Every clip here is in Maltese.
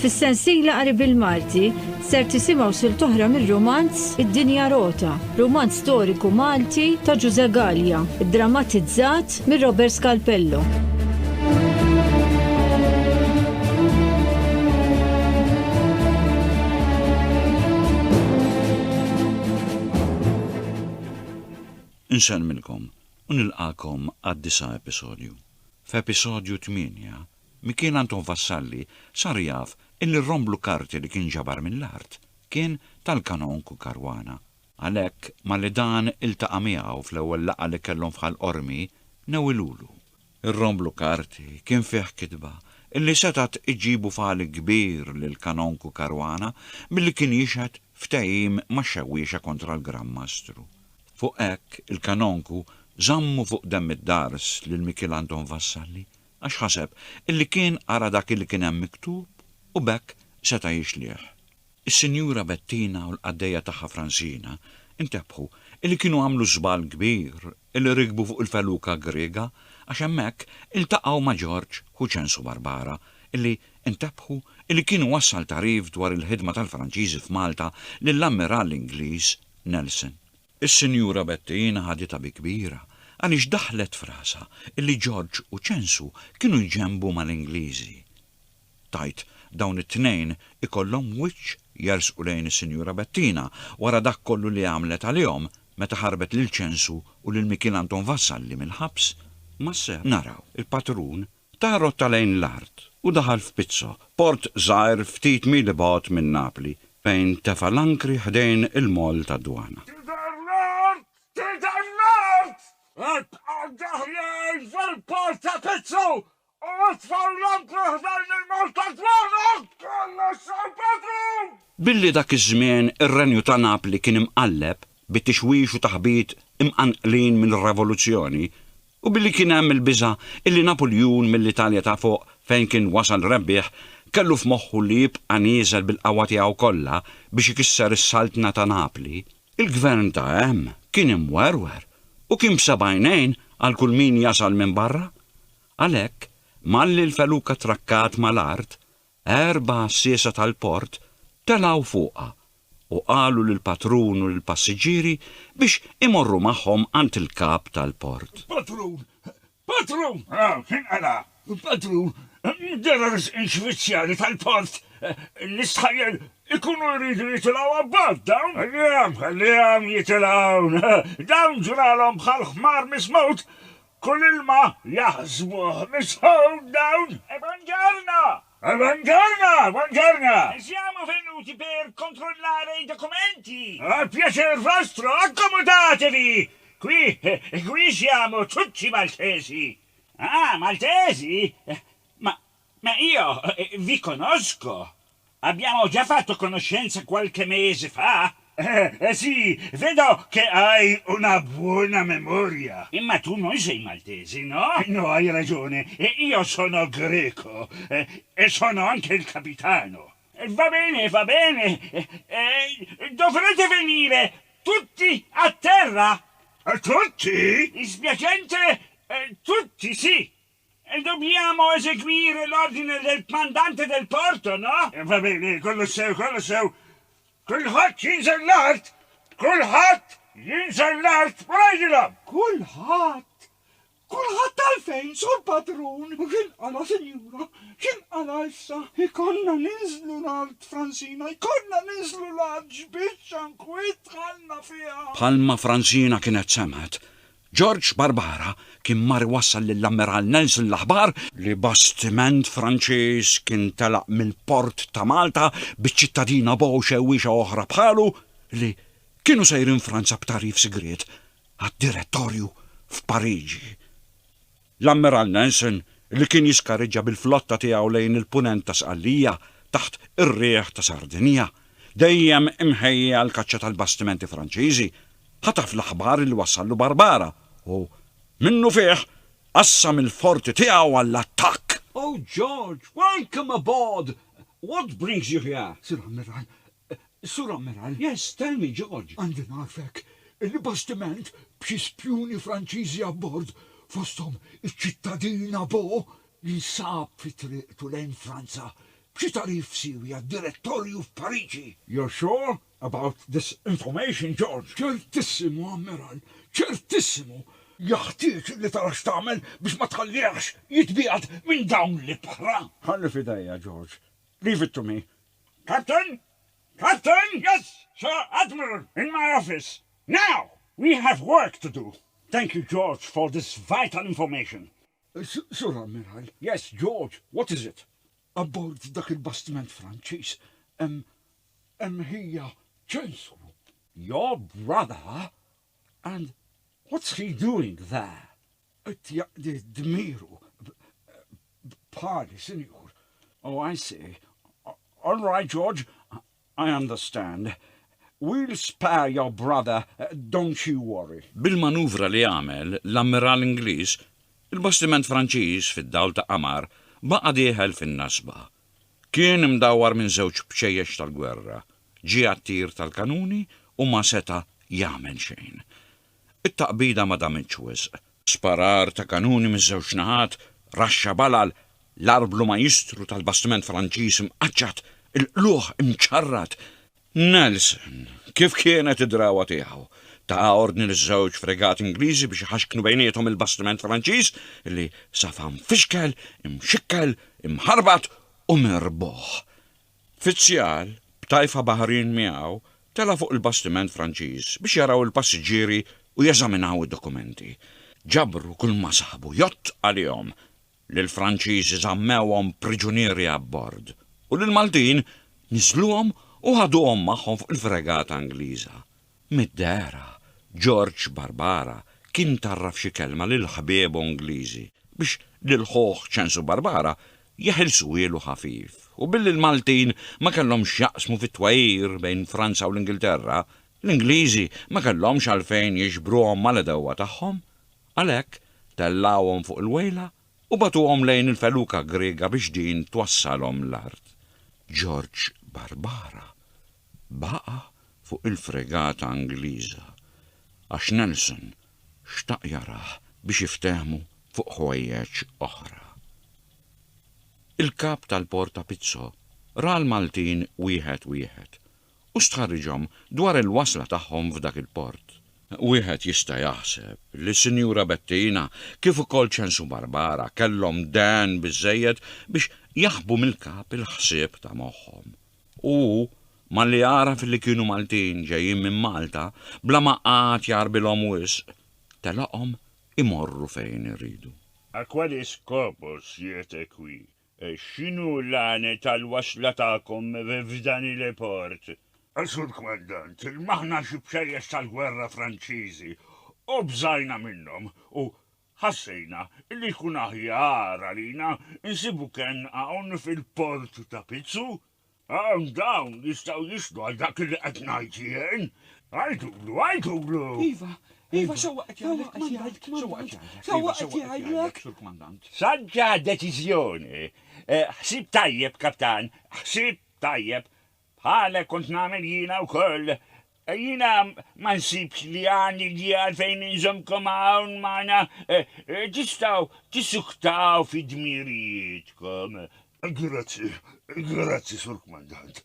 Fis-sensiela qarib il-Malti ser tisimgħu silta oħra mir-romanz Id-dinja rota, romanz storiku Malti ta' Giuse Gallia, iddramatizzat minn Robert Scalpello. Insemmilkom u nilqakom għad-9 episodju. F'episodju 8, Michel Anton Vassalli sar jaf illi r-romblu karti li kien ġabar mill-art kien tal-kanonku Karwana. Għalhekk ma li dan iltaqa' miegħu fl-ewwel laqgħa li kellhom f'ħal-qormi newilulu. Ir-romblu karti kien fih kitba illi setat iġibu fali kbir lil kanonku Karwana milli kien jixħed ftehim ma' xewwiexa kontra l-Gran Mastru. Fuq hekk il-kanonku żammu fuq demm id-dars lil Michel Anton Vassalli għax ħaseb illi kien ara dak illi kien hemm miktub u bekk seta' jixlieħ. Is-Sinjura Bettina u l-qaddejja tagħha Fransina intebħu illi kienu għamlu żball kbir illi rikbu fuq il-feluka Griega għax hemmhekk iltaqgħu ma' George Huċensu Barbara illi intebħu illi kienu wassal tarif dwar il-ħidma tal-Franċiżi f'Malta lill-ammiral Ingliż Nelson. Is-Sinjura Bettina ħadita bi kbira għaliex daħlet frasa illi George u Ċensu kienu jġembu mal-Ingliżi. Tajt dawn it-tnejn ikollhom wiċċ jersqu lejn is-Sinjura Bettina wara dak kollu li għamlet għalihom meta ħarbet lil Ċensu u lil Michel Anton Vassalli mill-ħabs. Ma se naraw il-patrun tarotta lejn l-art u daħal f'Pizzo, port żgħir ftit mili bogħod minn Napli, fejn tefa' l-ankri ħdejn il-mol tad-dwana. Daħlejn fil-port ta' Pizzo u tfall-ankri ħdejn il-mol tad-dwana kollha x'patrun! Billi dak iż-żmien ir-renju ta' Napli kien imqalleb bit-tixwix u taħbit imqanqlin mill-Revoluzzjoni u billi kien hemm il-biża' illi Napoljun mill-Italja ta' fuq fejn kien wasal rebbieħ kellu f'moħħu li jibqa' nieżel bil-qawwa tiegħu kollha biex ikisser is-saltna ta' Napli. Il-gvern ta' hemm kien imwerwer u kien b'sebgħinejn għal kull min jasal minn barra. Għalhekk malli l-feluka trakkat mal-art, 4 siesa tal-port telgħu fuqha u qalu lill-patrun u lill-passiġġieri biex imorru magħhom għand il-kap tal-port. Patrun! X'inqala? Patrun, deras inxvizzjali tal-port l-istħajjel ikunu jridu jitilgħu abbad dawn? Ħallihom jitilgħu. Dawn ġralhom bħal ħmar mismut kull ilma jaħsbuh misħow dawn. Buongiorno! Siamo venuti per controllare I documenti. A piacere vostro, accomodatevi. Qui siamo tutti maltesi. Ah, maltesi? Ma io vi conosco. Abbiamo già fatto conoscenza qualche mese fa. Sì, vedo che hai una buona memoria. Ma tu non sei maltese, no? No, hai ragione. Io sono greco e sono anche il capitano. Va bene. Dovrete venire tutti a terra. Tutti? Dispiacente, tutti, sì. Dobbiamo eseguire l'ordine del mandante del porto, no? Va bene, quello sew. Kulħadd jinżel l-art! Kulħadd jinżel l-art! Brajdilhom! Kulħadd għalfejn, sur patrun! U x'inqala, Sinjura? X'inqala issa? Ikonna ninżlu l-art, Fransina, ikonna ninżlu l-art x'biċċa nkwiet ħallna fiha. Bħalma Fransina kienet semet, George Barbara kien mar wassal lill-ammiral Nelson l-aħbar li bastiment Franċiż kien telaq mill-port ta' Malta biċ-ċittadina Bow xewwiexa oħra bħalu li kienu sejrin Franza b'tarif sigriet għad-direttorju f'Pariġi. L-ammiral Nelson li kien jiskareġġa bil-flotta tiegħu lejn il-punent ta' Sqallija taħt ir-rieħ ta' Sardinja, dejjem imħejja l-kaċċa tal-bastimenti Franċiżi, ħataf l-aħbar li wassallu Barbara u minnu fih qassam il-forti tiegħu għall-attakk. Oh, George, welcome aboard. What brings you here? Sur Ammiral. Yes, tell me, George. Għandi narfek, il-bastiment b'xi spjuni Franċiżi abbord fosthom iċ-ċittadina Bow li sab fi triqtu lejn Franza b'xi tarif siwi għad-direttorju f'Pariġi. You're sure about this information, George? ċertissimu, Ammiral, ċertissimu. Jaħtieġ li tara x'tagħmel biex ma tħallihx jitbiegħed minn dawn l-ibħra. Ħalli fidejja, George. Leave it to me. Captain? Captain? Yes, Sir Admiral, in my office. Now, we have work to do. Thank you, George, for this vital information. Sur Ammiral, Yes, George, what is it? abbord dak il-bastiment Franċiż hemm ħija ċensu. Your brother? And what's he doing there? Qed jaqdi dmiru bħali, Sinjur. Oh, I see. All right, George. I understand. We'll spare your brother. Don't you worry. Bil-manuvra li għamel l-ammiral Ingliż, il-bastiment Franċiż fid-dawl ta' qamar baqa' dieħel fin-nasba. Kien imdawwar minn żewġ bċejjex tal-gwerra, ġie għat-tir tal-kanuni u ma seta' jagħmel xejn. It-taqbida ma damitx wisq. Sparar ta' kanuni miż-żewġ naħat, raxxa balal, l-arblu majistru tal-bastiment Franċiż imqaċċat, il-qluħ imċarrat. Nelson, kif kienet id-drawa tiegħu? Ta' ordni l-żewġ fregat Ingliżi biex ħaxknu bejniethom il-bastiment Franċiż li safam fixkel, imxikkel, imħarbat u mirboħ. Fizzjal, b'tajfa baħrin miegħu, tela fuq il-bastiment Franċiż biex jaraw il-passiġġieri u jeżaminaw id-dokumenti. Ġabru kull ma saħbu jott għalihom li l-Franċiżi żammewhom priġunieri abbord u lil-Maltin niżluhom u ħaduhom magħhom fuq il-fregata Ingliża. Mid-dera, George Barbara kien tarraf xi kelma lil ħbiebu Ingliżi biex lil-ħoħ ċensu Barbara jeħilsu wielu ħafif. U billi l-Maltin ma kellhomx jaqsmu fit-twajir bejn Franza u l-Ingilterra, l-Ingliżi ma kellhomx għalfejn jiġbruhom mal-edewwa tagħhom, għalhekk tellawhom fuq il-wejla u batuhom lejn il-feluka Griega biex din twassalhom l-art. George Barbara baqa' fuq il-fregata Ingliża għax Nelson xtaq jarah biex jiftehmu fuq ħwejjeġ oħra. Il-kap tal-Porta Pizzo ra l-Maltin wieħed u stħarriġhom dwar il-wasla tagħhom f'dak il-port. Wieħed jista' jaħseb li Sinjura Bettina kif ukoll ċensu Barbara kellhom dan biżejjed biex jaħbu mill-kap il-ħsieb ta' moħħhom. U malli jaraf li kienu Maltin ġejjin minn Malta bla ma qatt jarbilhom wisq, telaqhom imorru fejn iridu. A quale scopo siete qui? E x'inhu l-għane tal-wasla tagħkom f'dan il-port? Sur Kmandant, il-maħna xi bxejjex tal-gwerra Franċiżi u bżajna minnhom u ħassejna li jkun aħjar għalina insibu kien hawn fil-port ta' Pizzu. Hawn dawn jistgħu jixdu għal dak li qed ngħid jien. Għajtulu! Iva, xewwaqt jgħidlek. Sur Kmandant. Saġġa deċiżjoni. Ħsib tajjeb, Kaptan, ħsib tajjeb. Ħale kont nagħmel jiena wkoll. Jiena ma nsibx li għandi li għalfejn inżomkom hawn magħna tistgħu tissuktaw fi dmirijietkom. Grazzi, Sur Kmandant.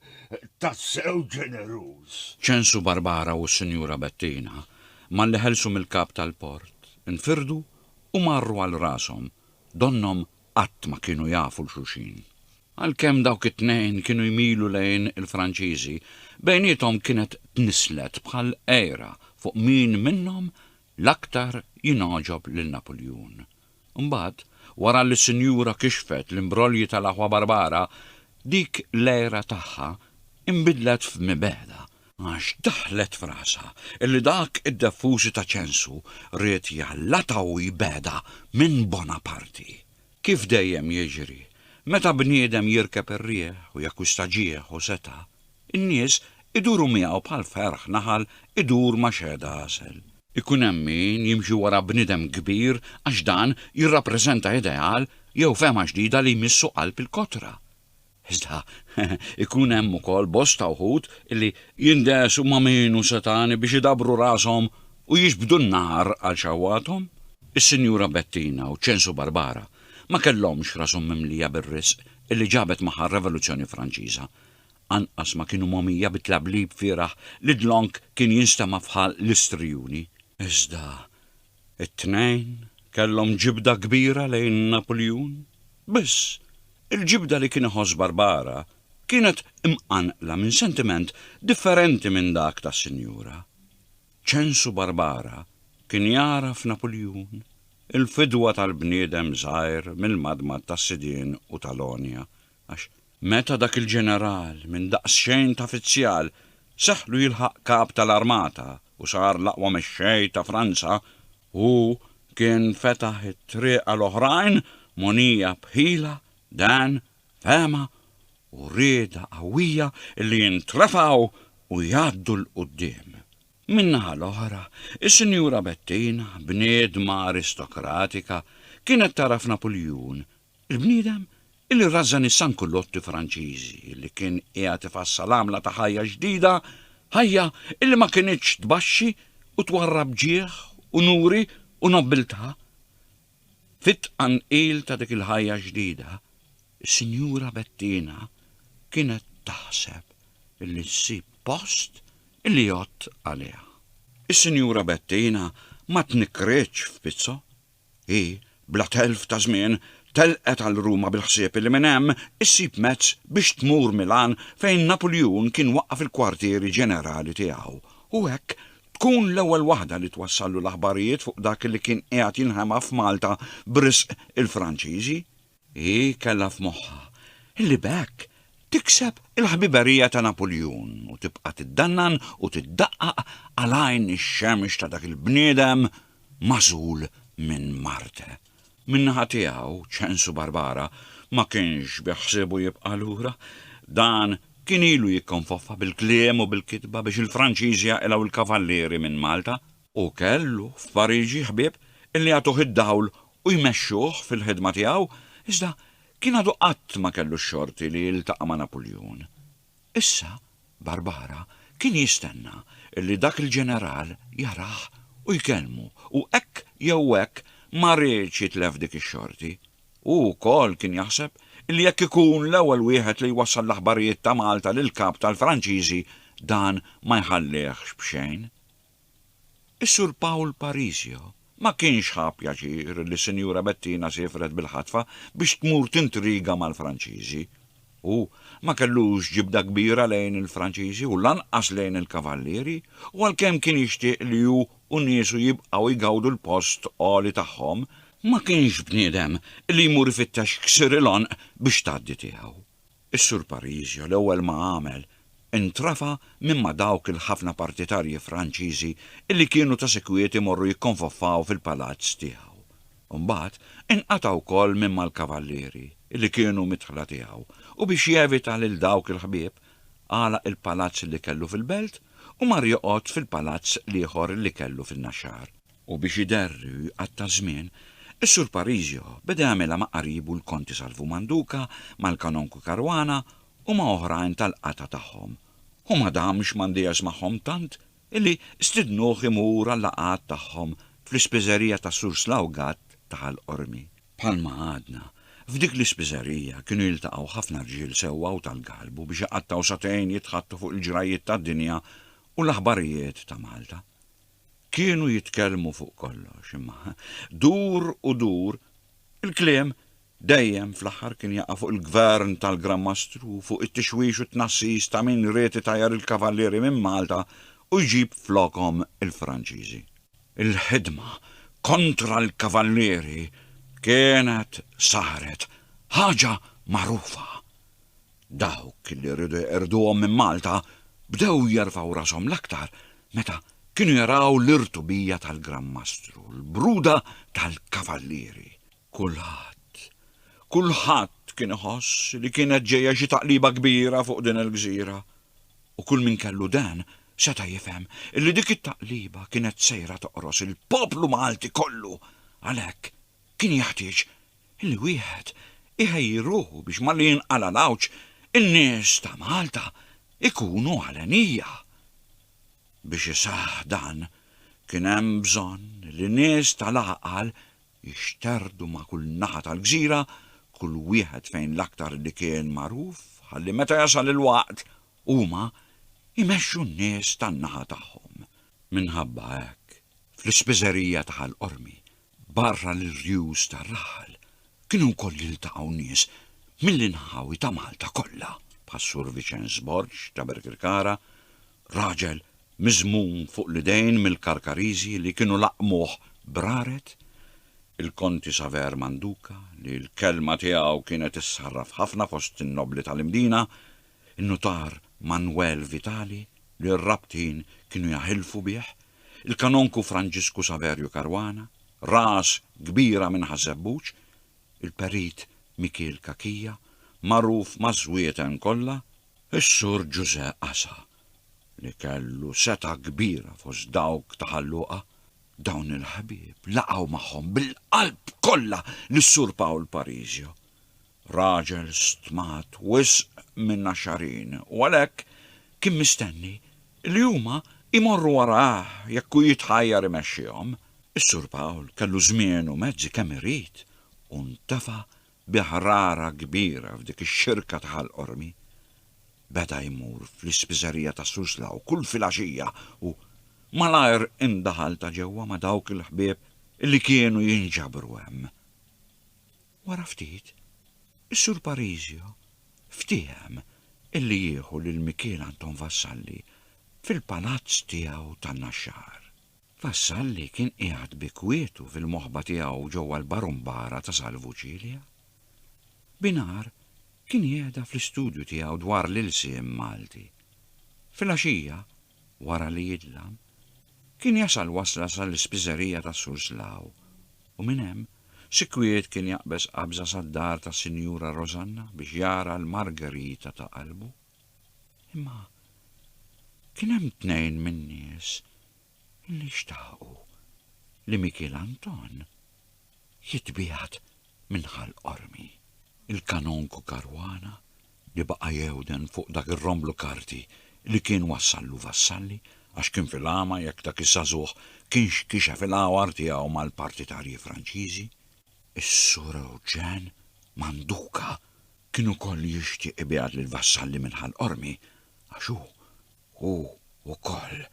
Tassew ġeneruż. ċensu Barbara u s-Sinjura Bettina malli ħelsu mill-kap tal-port, infirdu u marru għal rashom, donnom qatt ma kienu jafu l-xulxin. Għalkemm dawk it-tnejn kienu jmilu lejn il-Franċiżi, bejniethom kienet tnislet bħal qejra fuq min minnhom l-aktar jingħoġob lil Napoljun. Imbagħad, wara li s-Sinjura kixfet l-imbrolji tal-aħwa Barbara, dik l-qejra tagħha imbidlet f'mibeda għax daħlet frasa illi dak id-diffużi ta' ċensu ried jallata u jibeda minn Bonaparti. Kif dejjem jiġri, meta bniedem jirkeb ir-rieħ u jakkwista ġieħ u seta', in-nies iduru miegħu bħal ferħ naħal idur ma' xeda għasel. Ikun hemm min jimxi wara bniedem kbir għax dan jirrappreżenta ideal jew fehma ġdida li jmissu qalb il-kotra. Iżda, ikun hemm ukoll bosta wħud illi jindesu ma' minu setani biex idabru rashom u jiġbdu n-nar għal xawwathom. Is-Sinjura Bettina u ċensu Barbara ma kellhomx rashom mimlija bir-risq illi ġabet maħa r-Revoluzzjoni Franċiża. Anqas ma kienu momija bitlablib firaħ li d-lonk kien jinstema' bħal l-istrijuni. Iżda it-tnejn kellhom ġibda kbira lejn Napoljun. Biss il-ġibda li kien iħoss Barbara kienet imqanqla minn sentiment differenti minn dak tas-Sinjura. Ċensu Barbara kien jara f'Napoljun il-fidwa tal-bniedem żgħir mill-madmad tas-sidien u tal-Onja, għax meta dak il-ġeneral minn daqsxejn ta' fizzjal seħħlu jilħaq kap tal-armata u sar l-aqwa mexxej ta' Franza, u kien fetaħ it-triq għal-oħrajn monija bħila, dan, fema u rieda qawwija li jintrefgħu u jgħaddu l-qudiem. Minnaħa l-oħra, is-Sinjura Bettina, bniedma aristokratika, kienet tara f'Napoljun, il-bniedem illi rażżan is-sankullotti Franċiżi li kien qiegħed ifassal għamla ta' ħajja ġdida, ħajja illi ma kienitx tbaxxi u twarrab ġieħ u nuri u nobbiltà. Fit-tqanqil ta' dik il-ħajja ġdida, is-Sinjura Bettina kienet taħseb illi ssib post illi jgħod għaliha. Is-Sinjura Bettina ma tnikretx f'Pizzo. Hi, bla telf ta' żmien, telqet għal Ruma bil-ħsieb li minn hemm issib mezz biex tmur Milan fejn Napoljun kien waqqaf il-kwartieri ġenerali tiegħu. U hekk tkun l-ewwel waħda li twassallu l-aħbarijiet fuq dak li kien qiegħed jinħema f'Malta b'risq il-Franċiżi. Hi kellha f'moħħha illi bekk tikseb il-ħbiberija ta' Napoljun u tibqa' tiddannan u tiddaqqaq għalajn ix-xemx ta' dak il-bniedem magħżul minn Marte. Minnaħa tiegħu ċensu Barbara ma kienx biħsibu jibqa' lura, dan kien ilu jikkonfoffa bil-kliem u bil-kitba biex il-Franċiżi jaqilgħu il-kavallieri minn Malta u kellu f'Pariġi ħbieb illi jagħtuh id-dawl u jmexxuh fil-ħidma tiegħu, iżda kien għadu qatt ma kellu x-xorti li jiltaqa' ma' Napoljun. Issa Barbara kien jistenna illi dak il-ġeneral jarah u jkellmu u hekk jew hekk ma rridx jitlef dik ix-xorti. U wkoll kien jaħseb illi jekk ikun l-ewwel wieħed li jwassal l-aħbarijiet ta' Malta lil kap tal-Franċiżi dan ma jħallihx b'xejn. Is-Sur Paul Parisio ma kienx ħab pjaċir li Sinjura Bettina sefret bil-ħatfa biex tmur tintriga mal-Franċiżi. U ma kellux ġibda kbira lejn il-Franċiżi u lanqas lejn il-kavallieri, u għalkemm kien jixtieq li hu u niesu jibqgħu jgawdu l-post qoli tagħhom, ma kienx bniedem li jmur ifittex ksirilon biex tgħaddi tiegħu. Is-Sur Parisio l-ewwel ma għamel intrafa mimma dawk il-ħafna partitarji Franċiżi illi kienu ta' sekwiet imorru jikkonfoffaw fil-palazz tiegħu. Imbagħad inqata' wkoll mimma l-kavallieri illi kienu mitħla tiegħu u biex jevita lil dawk il-ħbieb għalaq il-palazz li kellu fil-belt u mar joqgħod fil-palazz ieħor li kellu fin-Naxxar. U biex jiderri għatta żmien, is-Sur Parisio beda jagħmilha ma' qaribu l-Konti Salvumanduca mal-Kanonku Karwana u ma' oħrajn tal-qata tagħhom. U ma damx m'għandix magħhom tant illi stidnuh imur għall-laqat tagħhom fl-ispiżerija ta' Sur Slawgat tal-Qormi. Bħalma għadna, f'dik l-ispiżerija kienu jiltaqgħu ħafna rġiel sewwa u tal-galbu biex iqattaw satejn jitħattu fuq il-ġrajiet tad-dinja u l-aħbarijiet ta' Malta. Kienu jitkellmu fuq kollox, imma dur u dur il-kliem dejjem fl-aħħar kien jaqa' fuq il-gvern tal-Gran Mastru, fuq it-tixwix u t-tnassis ta' min reti tajjar il-kavallieri minn Malta u jġib flokhom il-Franċiżi. Il-ħidma kontra l-kavallieri kienet saret ħaġa magħrufa. Dawk li rridu jqerduhom minn Malta bdew jerfgħu rashom l-aktar meta kienu jaraw l-irtubija tal-Gran Mastru, l-bruda tal-kavallieri. Kulħadd kien iħoss li kienet ġejja xi taqliba kbira fuq din il-gżira. U kull min kellu dan seta' jifhem illi dik it-taqliba kienet sejra toqros il-poplu Malti kollu, għalhekk kien jaħtieġ illi wieħed iħejji ruħu biex ma li jinqalalawx in-nies ta' Malta ikunu għalenija. Biex isaħ dan kien hemm bżonn li nies tal-għaqal jixterdu ma' kull naħa tal-gżira kull wieħed fejn l-aktar li kien magħruf ħalli meta jasal il-waqt huma jmexxu n-nies tan-naħa tagħhom. Minħabba hekk, fl-ispiżerija ta' Ħal-Qormi, barra l-rjuż tar-raħal, kienu wkoll jiltaqgħu nies mill-inħawi ta' Malta kollha, bħas-Sur Viċenz Borġ ta' Berkirkara, raġel miżmum fuq l-idejn mill-Karkariżi li kienu laqmuh braret, il-Konti Saver Manduka li l-kelma tiegħu kienet issarraf ħafna fost in-nobli tal-imdina, in-Nutar Manuel Vitali li r-rabtin kienu jaħilfu bih, il-Kanonku Franġisku Saverju Karwana, ras kbira minn Ħażebbuġ, il-Perit Mikiel Kakija, magħruf maż-żwieten kollha, is-Sur Ġuże Qasa li kellu seta' kbira fost dawk ta' Ħalluqa. Dawn il-ħbieb laqgħu magħhom bil-qalb kollha lis-Sur Pawl Parisio. Raġel stmat wisq minn xarin u għalhekk kien mistenni li huma imorru warah jekk hu jitħajjar imexxihom. Is-Sur Pawl kellu żmien u mezzi kemm irid u ntefa' bi ħrara kbira f'dik ix-xirka ta' Ħal-Qormi. Beda jmur fl-ispiżerija ta' Suslaw kull filgħaxija u malajr indaħal ta' ġewwa ma' dawk il-ħbieb illi kienu jinġabru hemm. Wara ftit, is-Sur Parisio ftiehem illi jieħu lil Mikiel Anton Vassalli fil-palazz tiegħu tan-Naxxar. Vassalli kien qiegħed bi kwietu fil-moħba tiegħu ġewwa l-Barumbara ta' Salvuċilja. Binar kien jgħeda fl-istudju tiegħu dwar l-ilsiem Malti. Fil-għaxija, wara li jidlam, kien jasal wasla sal-ispiżerija ta' Suslaw u minn hemm sikwiet kien jaqbes qabża sad-dar ta' Sinjura Rosanna biex jara l-Margarita ta' qalbu. Imma kien hemm tnejn min-nies li xtaqu li Mikiel Anton jitbiegħat minn Ħal-Qormi. Il-Kanonku Karwana li baqa' jewden fuq dak ir-romblu karti li kien wassallu Vassalli għax kien fil-għama jekk dak is-sażuħ kienx kixef il-għawar tiegħu mal-partitarji Franċiżi. Is-Sur Eugen Manduka kienu koll jixtieq ibegħat lil Vassalli minn Ħal-Qormi għax hu wkoll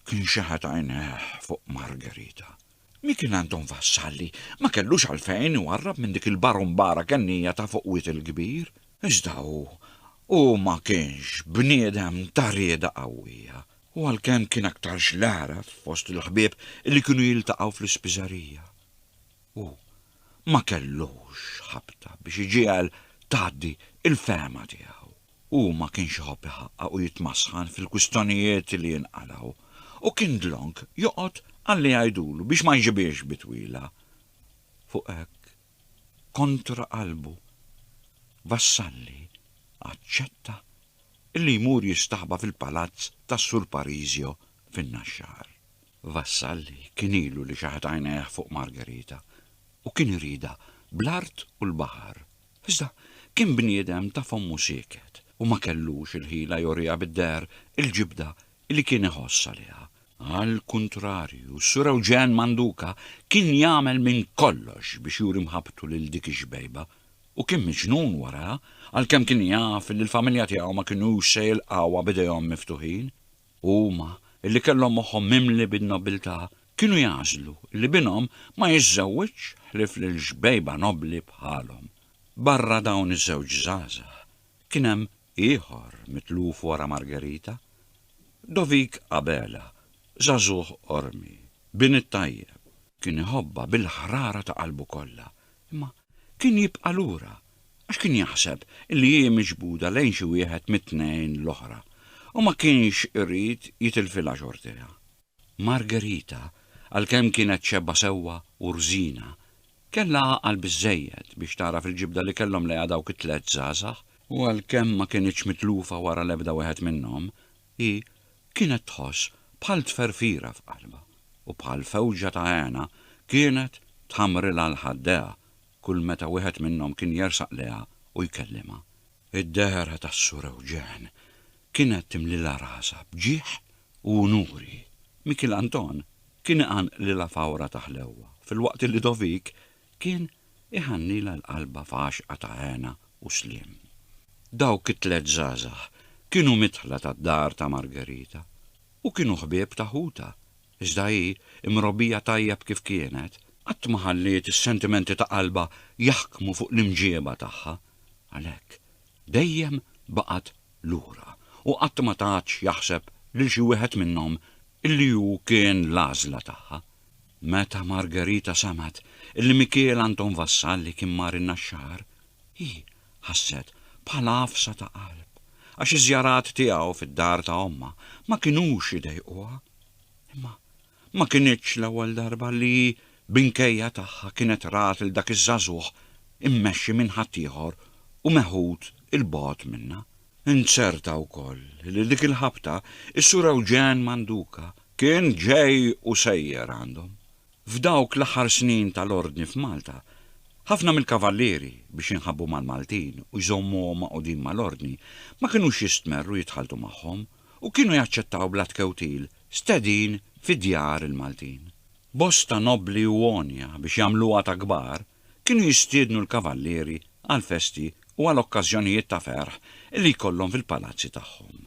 kien xeħed għajneh fuq Margarita. Mikiel Anton Vassalli ma kellux għalfejn iwarrab minn dik il-Barumbara kennija ta' fuq wiet il-kbir, iżda hu ma kienx bniedem ta' rieda qawwija u għalkemm kien aktar xlaraf fost il-ħbieb li kienu jiltaqgħu fl-ispiżerija. U ma kellux ħabta biex iġiegħel tgħaddi il-fema tiegħu. U ma kienx ħobbi ħaqqa u jitmasħan fil-kwistjonijiet li jinqalgħu u kien dlonk joqgħod għalli għajdulu biex ma jġibiex bitwila. Fuq hekk, kontra qalbu, Vassalli aċċetta illi jmur jistaħba fil-palazz tas-Sur Parisio fin-Naxxar. Vassalli kien ilu li xaħed għajnejh fuq Margarita u kien irida bl-art u l-baħar. Iżda kien bniedem ta' fommu sieket u ma kellux il-ħila jorija bid-der il-ġibda illi kien iħossa liha. Għal-kuntrarju, Sur Eugen Manduka kien jagħmel minn kollox biex juri mħabtu lil dik ix-xbejba u kien miġnun wara għalkemm kien jaf li l-familja tiegħu ma kinux se jilqgħuha b'idejhom miftuħin. Huma illi kellhom moħħhom mimli bin-nobiltà kienu jażlu li binhom ma jiżżewweġ ħlief lil xbejba nobli bħalhom. Barra dawn iż-żewġ żgħażagħ kien hemm ieħor mitluf wara Margarita, Dovik Abela, żagħżugħ Qormi, bin it-tajjeb, kien iħobba bil-ħrara ta' qalbu kollha, imma kien jibqa' lura għax kien jaħseb illi hi miġbuda lejn xi wieħed mit-tnejn l-oħra u ma kienx irid jitilfilha xortiha. Margarita, għalkemm kienet xebba sewwa u rżina, kellha għaqal biżżejjed biex tara fil-ġibda li kellhom lejha dawk it-tliet żgħażagħ u għalkemm ma kienitx mitlufa wara l-ebda wieħed minnhom, hi kienet tħoss bħal tferfira f'qalba u bħal fewġa ta' għena kienet tħamrilha l-ħaddeha kull meta wieħed minnhom kien jersaq leha u jkellimha. Id-deħra tas-Sur Eugen kienet timlilha rasa bġieħ u nuri. Mikiel Anton kien iqan lilha fawra ta' ħlewwa, filwaqt li Dovik kien iħannila l-qalba f'għaxqa ta' għena u slim. Dawk it-tlet żgħażagħ kienu mitħla tad-dar ta' Margherita u kienu ħbieb ta' Ħuta, iżda hi imrobbija tajjeb kif kienet, qatt ma ħalliet is-sentimenti ta' qalba jaħkmu fuq l-imġieba tagħha, għalhekk dejjem baqgħet lura u qatt ma tatx jaħseb lil xi wieħed minnhom illi hu kien l-għażla tagħha. Meta Margherita semet illi Michel Anton Vassalli kien mar in-naxxar, hi ħasset bħala għafsa ta' qalb, għax iż-żjarat tiegħu fid-dar ta' omma ma kinux idejquha. Imma ma kienitx l-ewwel darba li binkejja tagħha kienet rat il dak iż-żagħżugħ immexxi minn ħadd ieħor u meħud il-bogħod minnha. Inċerta wkoll li dik il-ħabta is-sur Eugene Manduca kien ġej u sejjer għandhom. F'dawk l-aħħar snin tal-ordni f'Malta, ħafna mill-kavallieri biex jinħabbu mal-Maltin u jżommuhom maqudin mal-ordni ma kinux jistmerru jitħaltu magħhom u kienu jaċċettaw bla tkewtil stedin fid-djar il-Maltin. Bosta nobli u għonja biex jagħmluha ta' kbar kienu jistiednu l-kavallieri għal festi u għal okkażjonijiet ta' ferħ li jkollhom fil-palazzi tagħhom.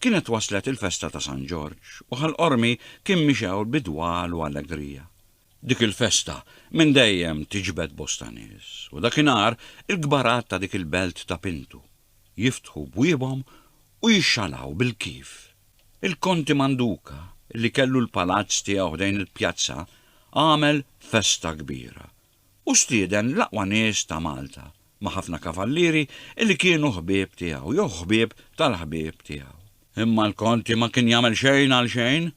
Kienet waslet il-festa ta' San Ġorġ u ħal-qormi kien mixew l-bidwal u allegrija. Dik il-festa minn dejjem tiġbed bosta nies u dakinhar il-kbarat ta' dik il-belt ta' Pintu jiftħu bwiebhom u jixxalaw bil-kif. Il-Konti Manduca li kellu l-palazz tiegħu dejn il-pjazza għamel festa kbira u stieden l-aqwa nies ta' Malta ma' ħafna kavallieri li kienu ħbieb tiegħu jew ħbieb tal-ħbieb tiegħu. Imma l-Konti ma kien jagħmel xejn għal xejn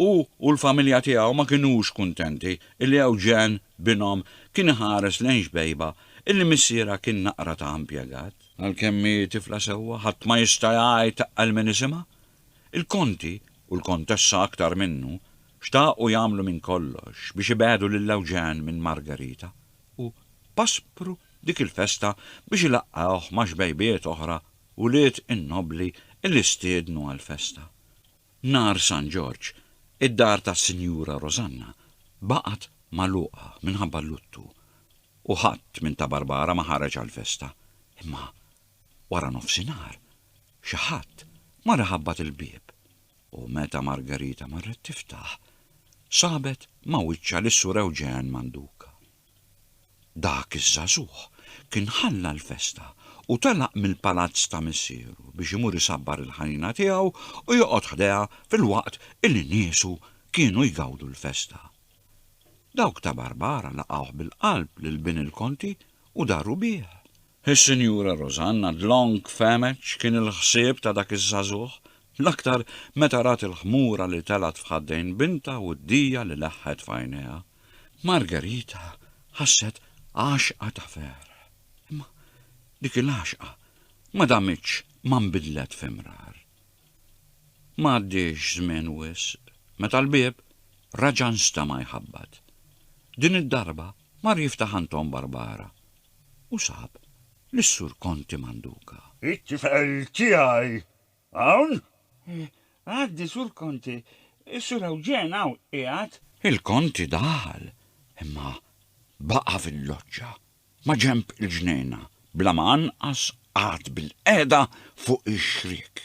u l-familja tiegħu ma kinux kuntenti illi Eugene binhom kien iħares lejn xbejba illi missiera kien naqra ta' impjegat. Għalkemm hi tifla sewwa ħadd ma jista' jgħid taqal minn isimha. Il-Konti u l-Kontessa aktar minnu xtaqu jagħmlu minn kollox biex ibegħdu lil Eugene minn Margherita u paspru dik il-festa biex ilaqqawh ma' xbejbiet oħra u liet in-nobli illi stiednu għal-festa. Nar San Ġorġ, id-dar tas-Sinjura Rosanna baqgħet magħluqa minħabba l-luttu u ħadd minn ta' Barbara ma ħareġ għall-festa. Imma wara nofsinhar xi ħadd mar ħabbat il-bieb u meta Margherita marret tiftaħ sabet ma' wiċċa lis-sur Eugene Manduca. Dak iż-żagħżugħ kien ħalla l-festa u telaq mill-palazz ta' missieru biex imur isabbar il-ħanina tiegħu u joqgħod ħdeha fil-waqt illi niesu kienu jgawdu l-festa. Dawk ta' Barbara laqgħuh bil-qalb lil bin il-Konti u daru bih. Is-Sinjura Rosanna dlonk femeċ kien il-ħsieb ta' dak iż-żagħżugħ l-aktar meta rat il-ħmura li telat f'ħaddejn binta u d-dija li leħħet f'għajnejha. Margherita ħasset għaxqa ta' ferħ. Imma dik il-għaxqa ma damitx ma nbidlet f'imrar. Ma għaddiex żmien wisq meta l-bieb raġan stama jħabbat. Din id-darba mar jiftaħ Anton Barbara u sab lis-sur Konti Manduca. It-tifel tiegħi hawn? Għaddi sur Konti, is-sur Eugene hawn qiegħed. Il-Konti daħal, imma baqa' fil-loġġa ma' ġenb il-ġnejna bla ma anqas qagħad bil-qiegħda fuq ix-xriek.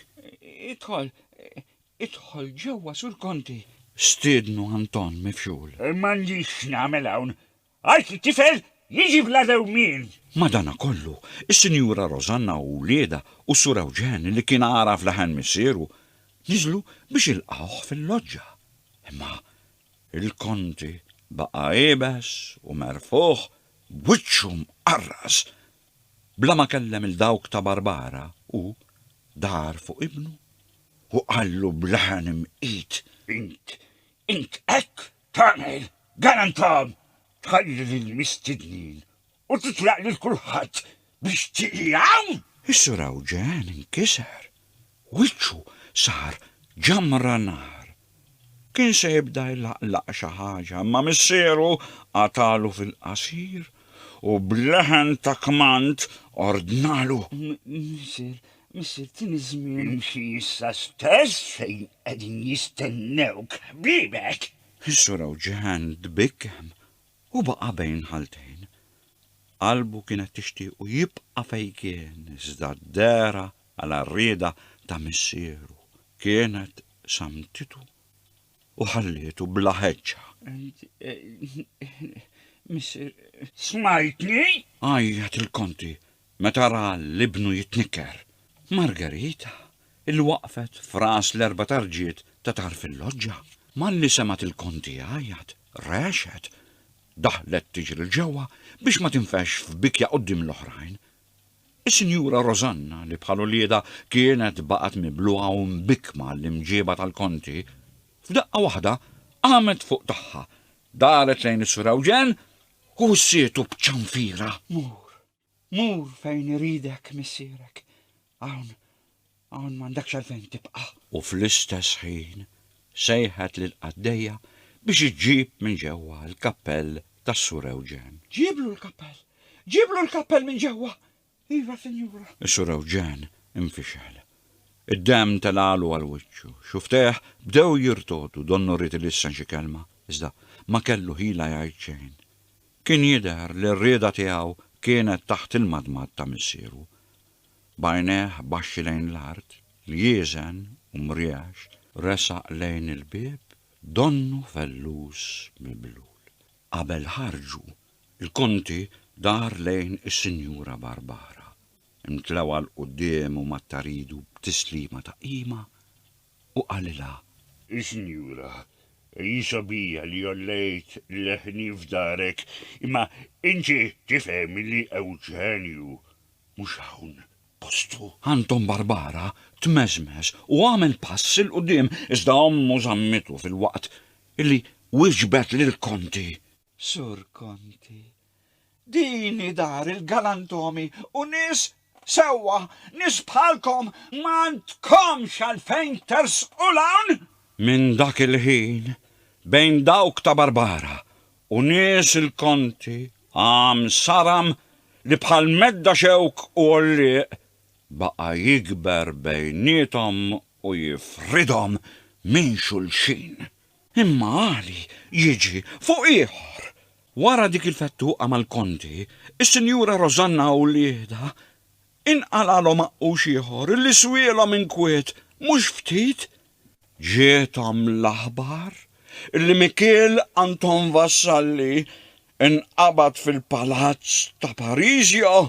Idħol ġewwa sur Konti. Stiednu Anton mifxul. M'għandix nagħmel hawn. Għajt it-tifel jiġi bla dewmien. Madana kollu, is-Sinjura Rosanna u Lieda u sur Eugene li kien għaraf laħan missieru niżlu biex ilqgħuh fil-loġġa. Imma il-Konti baqa' qiebes u merfuħ b'wiċċu mqarras bla ma kellem il-dawk ta' Barbara u dar fuq ibnu u qallu blaħan imqit. Int hekk tagħmel garantom tħalli lill-mistednin u titlaq lil kulħadd biex tiqi hawn. Is-sur Eugene inkiser, wiċċu sar ġamra nar. Kien se jibda jlaqlaq xi ħaġa ma missieru għatalu fil-qasir u blaħan ta' kmant ordnalu. Missier tieni żmien imxi issa stess fejn qegħdin jistennewk ħbiebek. Is-sur Eugene dbikkem u baqa' bejn ħaltejn. qalbu kienet tixtieq u jibqa' fejn kien iżda d-dera għal rieda ta' missieru kienet samtitu u ħallietu bla ħeġġa. Mister, smajtni? Għajjat il-Konti meta ra l-ibnu jitnikker. Margarita il-waqfet f'ras l-erba' tarġiet ta' tar fil-loġġa. Malli semat il-Konti għajjat, rexet, daħlet tiġri l-ġewwa biex ma tinfex f'bikja qudiem l-oħrajn. Is-Sinjura Rosanna li bħalu lieda kienet baqgħet mibluha u mbikma l-imġieba tal-Konti, f'daqqa waħda qamet fuq tagħha, daret lejn is-Sur Ewġen u ssietu b'ċanfira. Mur fejn iridek, missierek. Hawn m'għandekx għalfejn tibqa'. U fl-istess ħin sejħet lil qaddejja biex iġġib minn ġewwa l-kappell tas-Sur Ewġen. Ġiblu l-kappell minn ġewwa. Iva, Sinjura. Is-Sur Ewġen infixel. Id-dem telalu għal wiċċu, xufteħ bdew jirtotu donnu rrid ilissa xi kelma, iżda ma kellu ħila jgħid xejn. Kien jidher li r-rieda tiegħu kienet taħt il-madmad ta' missieru. Bajneħ baxxi lejn l-art, li jieżen u mriex resaq lejn il-bib donnu fellus mill-blul. Qabel ħarġu, il-Konti dar lejn is-Sinjura Barbara. Imtlewa l-qudiem u mat-taridu b'tislima ta' qima u qalilha. Is-Sinjura, jisobija li jollejt leħni f'darek, imma inti tifhem li Ewġenju mhux hawn postu. Anton Barbara tmeżmeż u għamel pass il-qudiem iżda ommu żammitu fil-waqt illi wiġbet lil-Konti. Sur Konti, dini dar il-galantomi u nis sewa, nis bħalkom m'għandkomx għalfejn tersqu hawn. Minn dak il-ħin bejn dawk ta' Barbara u nies il-Konti għam saram li bħal medda xewk u għolliq baqa jikber bejnietom u jifridhom minn xulxin. Imma għali jiġi fuq ieħor. Wara dik il-fettuqa mal-Konti, is-Sinjura Rosanna u lieda inqalalhom maqqux ieħor li swielhom inkwiet mhux ftit. Ġietom l-aħbar li Michel Anton Vassalli inqabad fil-palazz ta' Parisio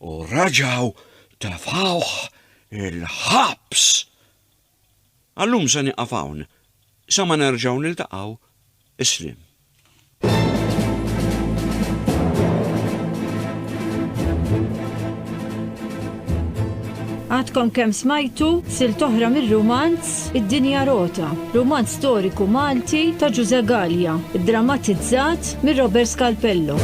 u raġaw tefawh il-ħabs. Allum se nieqaf hawn, sa ma nerġgħu niltaqgħu islim. Għadkom kemm smajtu silt oħra mir-romanz Id-Dinja Rota, romanz storiku Malti ta' Giuseppe Gallia, iddramatizzat mir Robert Scalpello.